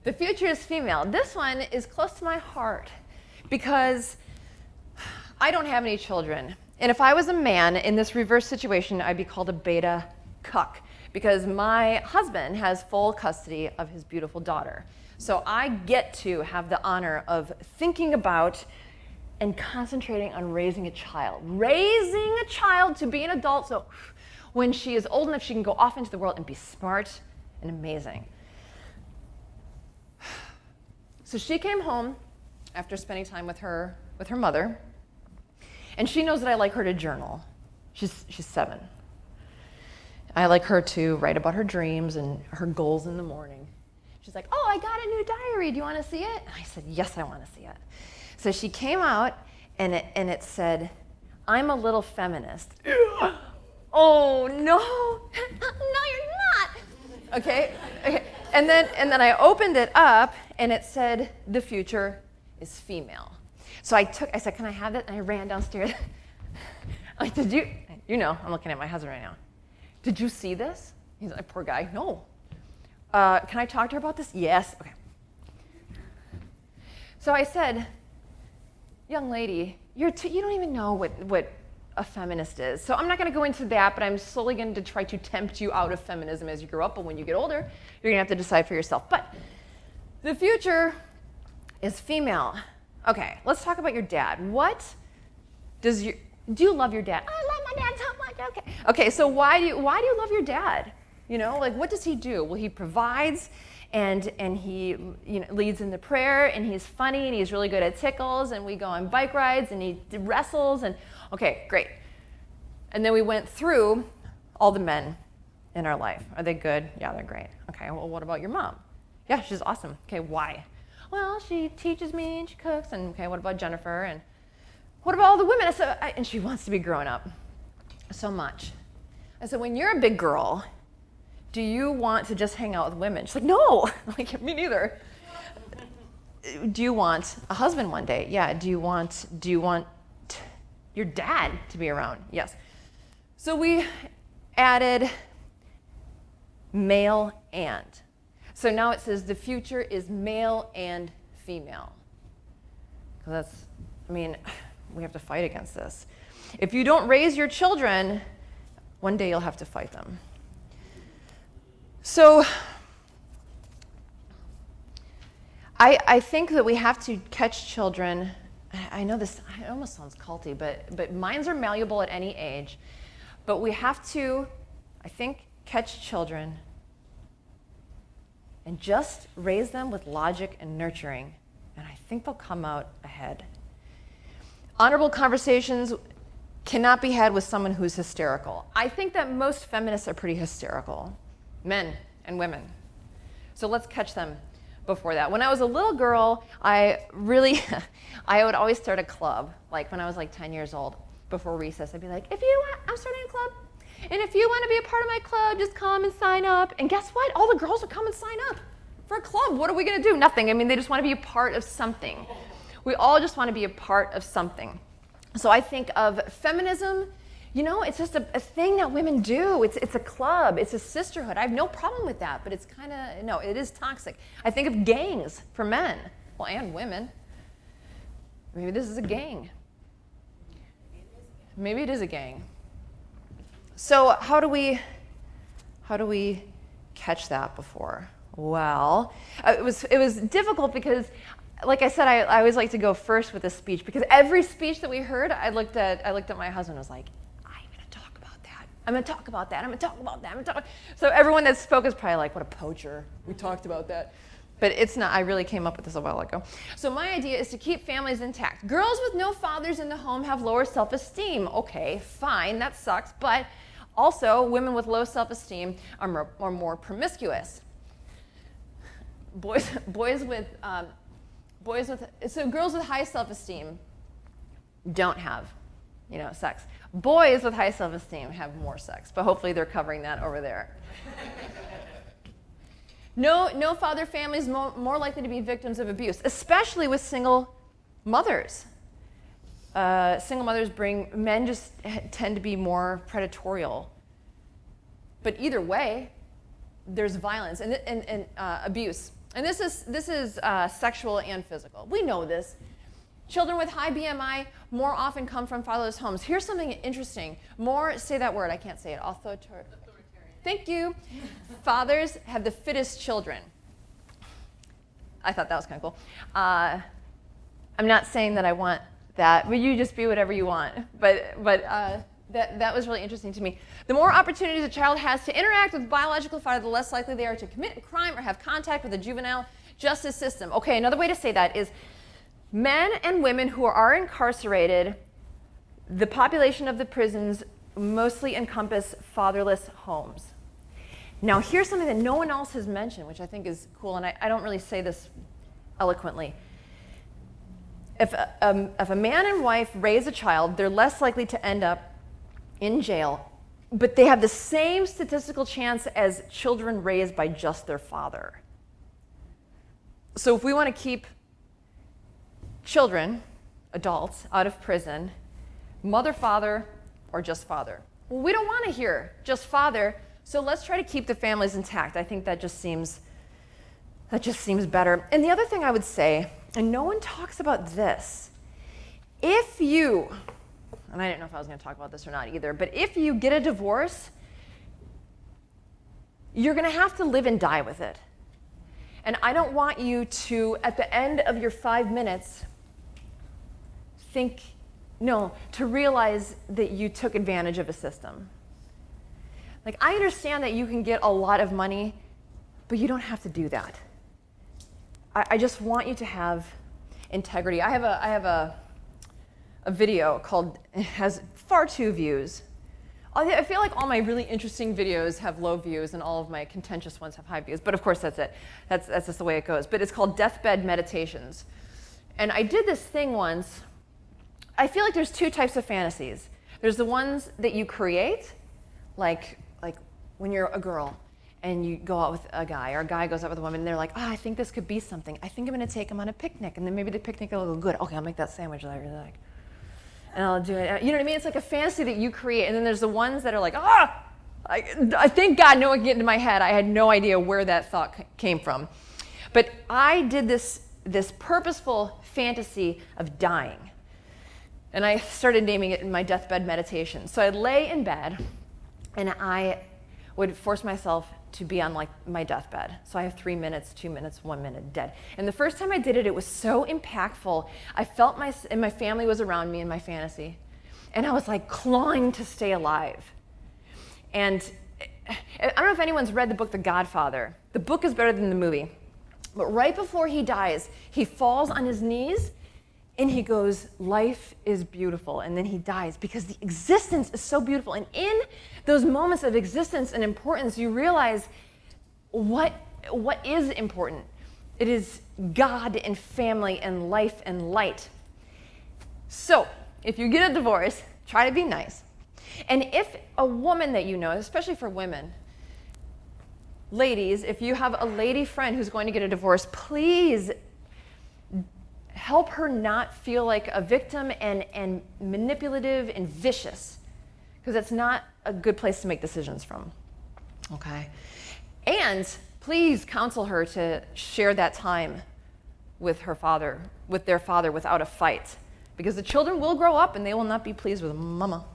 The future is female. This one is close to my heart because I don't have any children. And if I was a man in this reverse situation, I'd be called a beta cuck because my husband has full custody of his beautiful daughter. So I get to have the honor of thinking about and concentrating on raising a child. Raising a child to be an adult so when she is old enough, she can go off into the world and be smart and amazing. So she came home after spending time with her mother, and she knows that I like her to journal. She's 7. I like her to write about her dreams and her goals in the morning. She's like, oh, I got a new diary. Do you want to see it? And I said, yes, I want to see it. So she came out, and it said, I'm a little feminist. Oh, no. No, you're not. Okay. And then I opened it up, and it said, the future is female. So I said, can I have that? And I ran downstairs. I'm like, I'm looking at my husband right now. Did you see this? He's like, poor guy, no. Can I talk to her about this? Yes, okay. So I said, young lady, you don't even know what a feminist is. So I'm not going to go into that, but I'm slowly going to try to tempt you out of feminism as you grow up. But when you get older, you're going to have to decide for yourself. But the future is female. Okay, let's talk about your dad. Do you love your dad? I love my dad so much. Okay, so why do you love your dad? What does he do? Well, he provides and he leads in the prayer, and he's funny, and he's really good at tickles, and we go on bike rides, and he wrestles, and okay, great. And then we went through all the men in our life. Are they good? Yeah, they're great. Okay, well, what about your mom? Yeah, she's awesome. Okay, why? Well, she teaches me, and she cooks, and okay, what about Jennifer? And what about all the women? I said, and she wants to be grown up so much. I said, when you're a big girl, do you want to just hang out with women? She's like, no. I'm like, me neither. Do you want a husband one day? Yeah. Do you want your dad to be around? Yes. So we added male and. So now it says the future is male and female. We have to fight against this. If you don't raise your children, one day you'll have to fight them. So I think that we have to catch children. I know this, it almost sounds culty, but minds are malleable at any age. But we have to, I think, catch children and just raise them with logic and nurturing, and I think they'll come out ahead. Honorable conversations cannot be had with someone who's hysterical. I think that most feminists are pretty hysterical, men and women. So let's catch them before that. When I was a little girl, I would always start a club. Like when I was 10 years old, before recess, I'd be like, I'm starting a club. And if you want to be a part of my club, just come and sign up. And guess what? All the girls would come and sign up for a club. What are we going to do? Nothing. They just want to be a part of something. We all just want to be a part of something. So I think of feminism, it's just a thing that women do. It's a club. It's a sisterhood. I have no problem with that, but it's it is toxic. I think of gangs for men, well, and women. Maybe this is a gang. Maybe it is a gang. So how do we catch that before? Well, it was difficult because, like I said, I always like to go first with a speech because every speech that we heard, I looked at my husband and was like, I'm going to talk about that. I'm going to talk about that. I'm going to talk about that. So everyone that spoke is probably like, what a poacher. We talked about that. But it's not. I really came up with this a while ago. So my idea is to keep families intact. Girls with no fathers in the home have lower self-esteem. Okay, fine, that sucks. But also, women with low self-esteem are more promiscuous. Girls with high self-esteem don't have, sex. Boys with high self-esteem have more sex, but hopefully they're covering that over there. No father families more likely to be victims of abuse, especially with single mothers. Single mothers men just tend to be more predatorial. But either way, there's violence and abuse. And this is sexual and physical. We know this. Children with high BMI more often come from fatherless homes. Here's something interesting. Say that word, I can't say it. Authoritarian. Thank you. Fathers have the fittest children. I thought that was kind of cool. I'm not saying that I want that, but you just be whatever you want. But that was really interesting to me. The more opportunities a child has to interact with biological father, the less likely they are to commit a crime or have contact with the juvenile justice system. Okay, another way to say that is men and women who are incarcerated, the population of the prisons mostly encompass fatherless homes. Now, here's something that no one else has mentioned, which I think is cool, and I don't really say this eloquently. If a man and wife raise a child, they're less likely to end up in jail, but they have the same statistical chance as children raised by just their father. So if we want to keep children, adults, out of prison, mother, father, or just father. Well, we don't want to hear just father, so let's try to keep the families intact. I think that just seems better. And the other thing I would say, and no one talks about this, if you, and I didn't know if I was going to talk about this or not either, but if you get a divorce, you're going to have to live and die with it. And I don't want you to, at the end of your 5 minutes, to realize that you took advantage of a system. Like, I understand that you can get a lot of money, but you don't have to do that. I just want you to have integrity. I have a video called, it has far too views. I feel like all my really interesting videos have low views and all of my contentious ones have high views, but of course that's it. That's just the way it goes. But it's called Deathbed Meditations. And I did this thing once. I feel like there's two types of fantasies. There's the ones that you create, like when you're a girl and you go out with a guy, or a guy goes out with a woman and they're like, I think this could be something. I think I'm going to take him on a picnic, and then maybe the picnic will go good. Okay, I'll make that sandwich that I really like. And I'll do it. You know what I mean? It's like a fantasy that you create. And then there's the ones that are like, I thank God no one can get into my head. I had no idea where that thought came from. But I did this purposeful fantasy of dying. And I started naming it in my deathbed meditation. So I'd lay in bed, and I would force myself to be on like my deathbed. So I have 3 minutes, 2 minutes, 1 minute, dead. And the first time I did it, it was so impactful. I felt and my family was around me in my fantasy. And I was like clawing to stay alive. And I don't know if anyone's read the book, The Godfather. The book is better than the movie. But right before he dies, he falls on his knees and he goes, life is beautiful. And then he dies because the existence is so beautiful. And in those moments of existence and importance, you realize what is important. It is God and family and life and light. So if you get a divorce, try to be nice. And if a woman that you know, especially for women, ladies, if you have a lady friend who's going to get a divorce, please help her not feel like a victim and manipulative and vicious, because that's not a good place to make decisions from, okay? And please counsel her to share that time with their father, without a fight, because the children will grow up and they will not be pleased with mama.